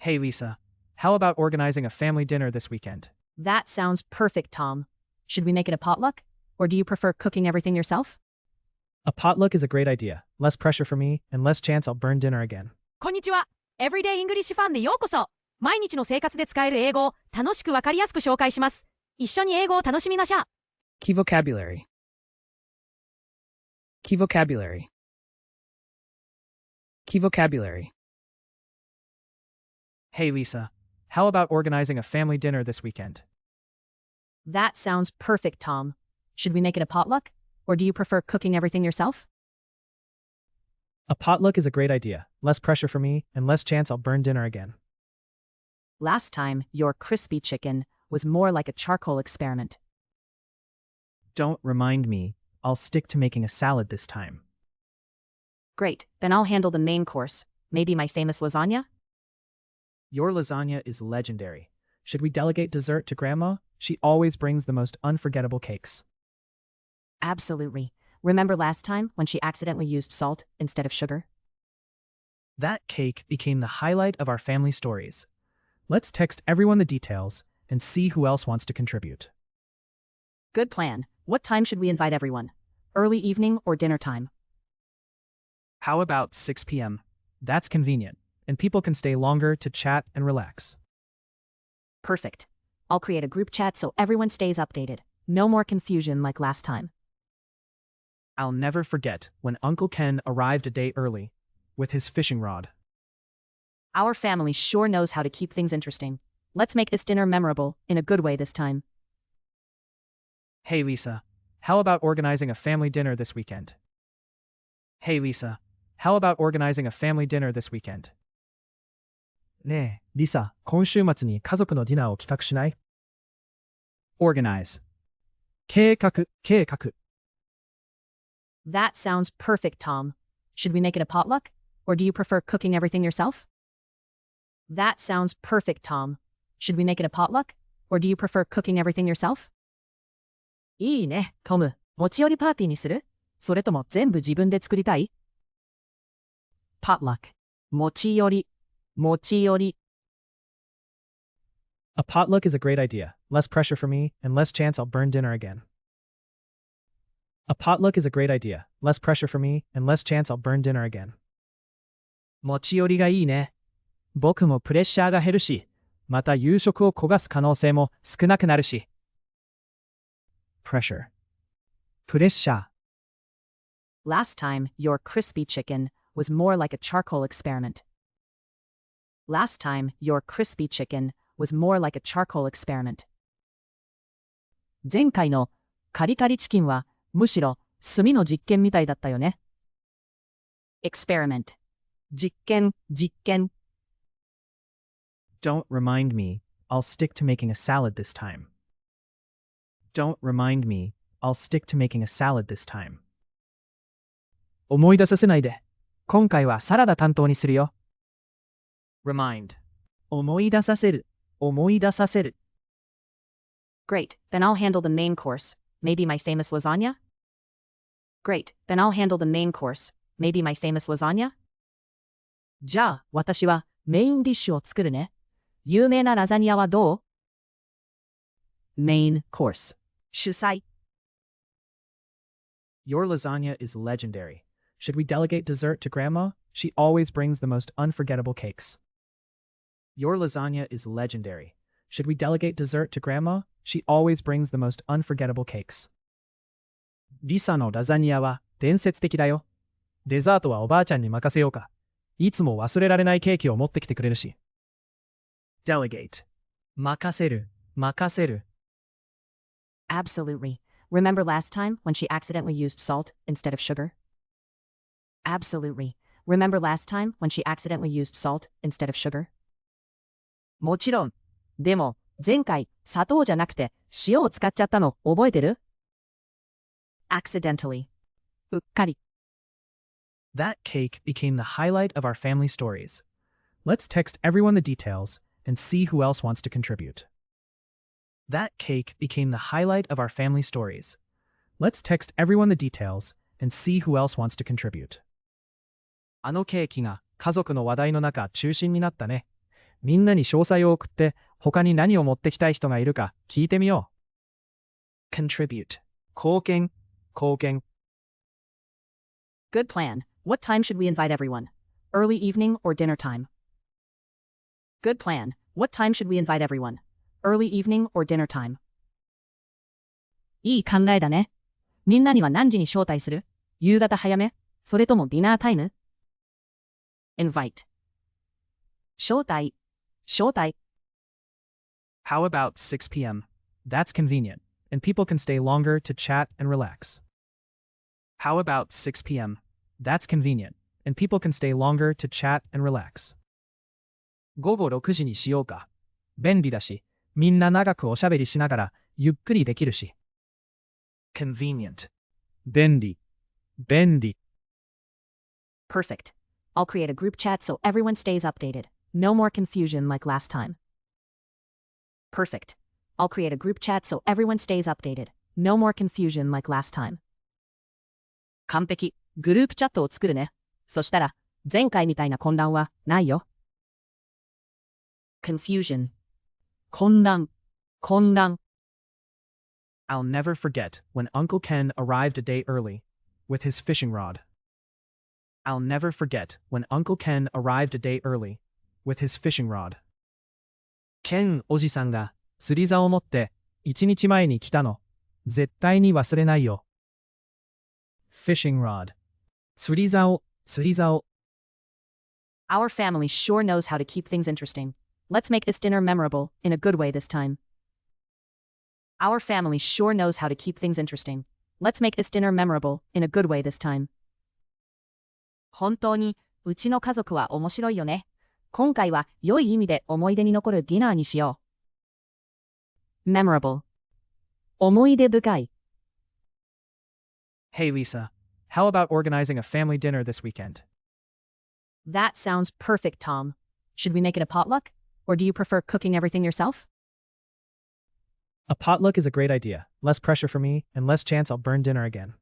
Hey Lisa, how about organizing a family dinner this weekend? That sounds perfect, Tom. Should we make it a potluck? Or do you prefer cooking everything yourself? A potluck is a great idea. Less pressure for me, and less chance I'll burn dinner again. こんにちは。Everyday English ファンでようこそ。毎日の生活で使える英語を楽しくわかりやすく紹介します。一緒に英語を楽しみましょう。Key vocabulary. Key vocabulary. Key vocabulary. Hey Lisa, how about organizing a family dinner this weekend? That sounds perfect, Tom. Should we make it a potluck? Or do you prefer cooking everything yourself? A potluck is a great idea. Less pressure for me, and less chance I'll burn dinner again. Last time, your crispy chicken was more like a charcoal experiment. Don't remind me. I'll stick to making a salad this time. Great, then I'll handle the main course. Maybe my famous lasagna? Your lasagna is legendary. Should we delegate dessert to Grandma? She always brings the most unforgettable cakes. Absolutely. Remember last time when she accidentally used salt instead of sugar? That cake became the highlight of our family stories. Let's text everyone the details and see who else wants to contribute. Good plan. What time should we invite everyone? Early evening or dinner time? How about 6 p.m.? That's convenient, and people can stay longer to chat and relax. Perfect. I'll create a group chat so everyone stays updated. No more confusion like last time. I'll never forget when Uncle Ken arrived a day early with his fishing rod. Our family sure knows how to keep things interesting. Let's make this dinner memorable in a good way this time. Hey Lisa, how about organizing a family dinner this weekend? Hey Lisa, how about organizing a family dinner this weekend? ねえ、リサ、今週末に家族のディナーを企画しない？ Organize. 計画。 That sounds perfect, Tom. Should we make it a potluck? Or do you prefer cooking everything yourself? That sounds perfect, Tom. Should we make it a potluck? Or do you prefer cooking everything yourself? いいね、トム。持ち寄りパーティーにする？それとも全部自分で作りたい？ potluck. 持ち寄り。A potluck is a great idea. Less pressure for me, and less chance I'll burn dinner again. A potluck is a great idea. Less pressure for me, and less chance I'll burn dinner again. 持ち寄りがいいね。僕もプレッシャーが減るし、また夕食を焦がす可能性も少なくなるし。Pressure. プレッシャー。Last time, your crispy chicken was more like a charcoal experiment. Last time, your crispy chicken was more like a charcoal experiment. 前回のカリカリチキンはむしろ炭の実験みたいだったよね。Experiment. 実験。Don't remind me. I'll stick to making a salad this time. Don't remind me. I'll stick to making a salad this time. 思い出させないで。今回はサラダ担当にするよ。Remind. 思い出させる。Great, then I'll handle the main course. Maybe my famous lasagna? Great, then I'll handle the main course. Maybe my famous lasagna? じゃあ、私はメインディッシュを作るね。有名なラザニアはどう？ Main course. 主菜。Your lasagna is legendary. Should we delegate dessert to Grandma? She always brings the most unforgettable cakes. Your lasagna is legendary. Should we delegate dessert to Grandma? She always brings the most unforgettable cakes. リサのラザニアは伝説的だよ。デザートはおばあちゃんに任せようか。いつも忘れられないケーキを持ってきてくれるし。Delegate. 任せる。 Absolutely. Remember last time when she accidentally used salt instead of sugar? Absolutely. Remember last time when she accidentally used salt instead of sugar? もちろん。でも、前回、砂糖じゃなくて塩を使っちゃったの覚えてる？ Accidentally. うっかり。That cake became the highlight of our family stories. Let's text everyone the details and see who else wants to contribute. That cake became the highlight of our family stories. Let's text everyone the details and see who else wants to contribute. あのケーキが家族の話題の中中心になったね。みんなに詳細を送って、他に何を持ってきたい人がいるか聞いてみよう。contribute 貢献、貢献。Good plan. What time should we invite everyone? Early evening or dinner time? Good plan. What time should we invite everyone? Early evening or dinner time? いい考えだね。みんなには何時に招待する？夕方早め？それともディナータイム？ invite 招待、招待。 How about 6 p.m.? That's convenient, and people can stay longer to chat and relax. How about 6 p.m.? That's convenient, and people can stay longer to chat and relax. 午後6時にしようか。便利だし、みんな長くおしゃべりしながらゆっくりできるし。convenient 便利、便利。Perfect. I'll create a group chat so everyone stays updated. No more confusion like last time. Perfect. I'll create a group chat so everyone stays updated. No more confusion like last time. 完璧。グループチャットを作るね。そしたら、前回みたいな混乱はないよ。confusion 混乱、混乱。I'll never forget when Uncle Ken arrived a day early with his fishing rod. I'll never forget when Uncle Ken arrived a day early with his fishing rod. ケンおじさんが釣り竿を持って1日前に来たの。絶対に忘れないよ。fishing rod 釣り竿、釣り竿。Our family sure knows how to keep things interesting. Let's make this dinner memorable in a good way this time. Our family sure knows how to keep things interesting. Let's make this dinner memorable in a good way this time. 本当に、うちの家族は面白いよね。今回は良い意味で思い出に残るディナーにしよう。memorable 思い出深い。Hey Lisa, how about organizing a family dinner this weekend? That sounds perfect, Tom. Should we make it a potluck? Or do you prefer cooking everything yourself? A potluck is a great idea. Less pressure for me, and less chance I'll burn dinner again.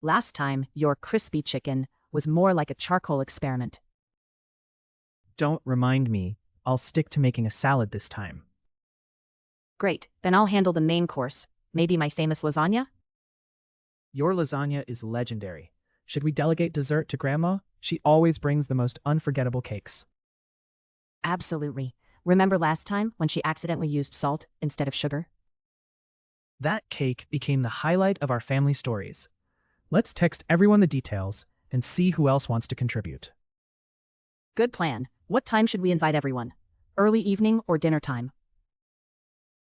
Last time, your crispy chicken was more like a charcoal experiment. Don't remind me. I'll stick to making a salad this time. Great, then I'll handle the main course. Maybe my famous lasagna? Your lasagna is legendary. Should we delegate dessert to Grandma? She always brings the most unforgettable cakes. Absolutely. Remember last time when she accidentally used salt instead of sugar? That cake became the highlight of our family stories. Let's text everyone the details and see who else wants to contribute. Good plan. What time should we invite everyone? Early evening or dinner time?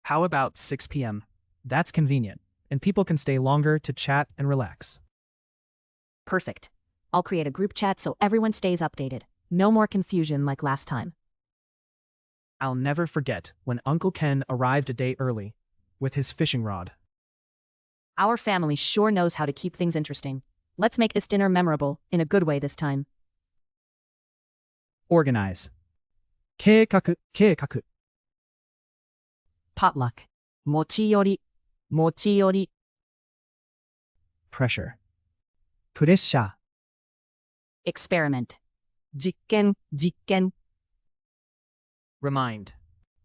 How about 6 p.m.? That's convenient, and people can stay longer to chat and relax. Perfect. I'll create a group chat so everyone stays updated. No more confusion like last time. I'll never forget when Uncle Ken arrived a day early with his fishing rod. Our family sure knows how to keep things interesting. Let's make this dinner memorable in a good way this time. Organize 計画、計画。potluck 持ち寄り、持ち寄り。pressure プレッシャー。experiment 実験、実験。remind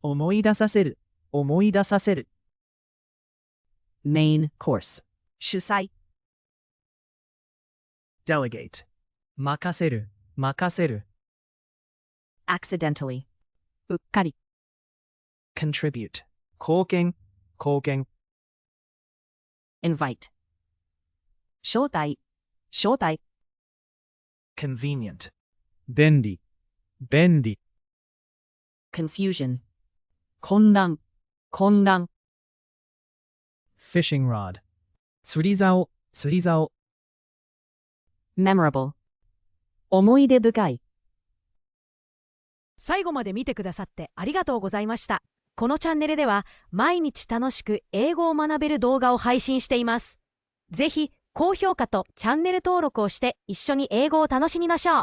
思い出させる、思い出させる。main course 主催。delegate 任せる、任せる。accidentally うっかり。contribute 貢献、貢献。invite 招待、招待。convenient 便利、便利。confusion 混乱、混乱。fishing rod 釣り竿、釣り竿。memorable 思い出深い。最後まで見てくださってありがとうございました。このチャンネルでは毎日楽しく英語を学べる動画を配信しています。ぜひ高評価とチャンネル登録をして一緒に英語を楽しみましょう。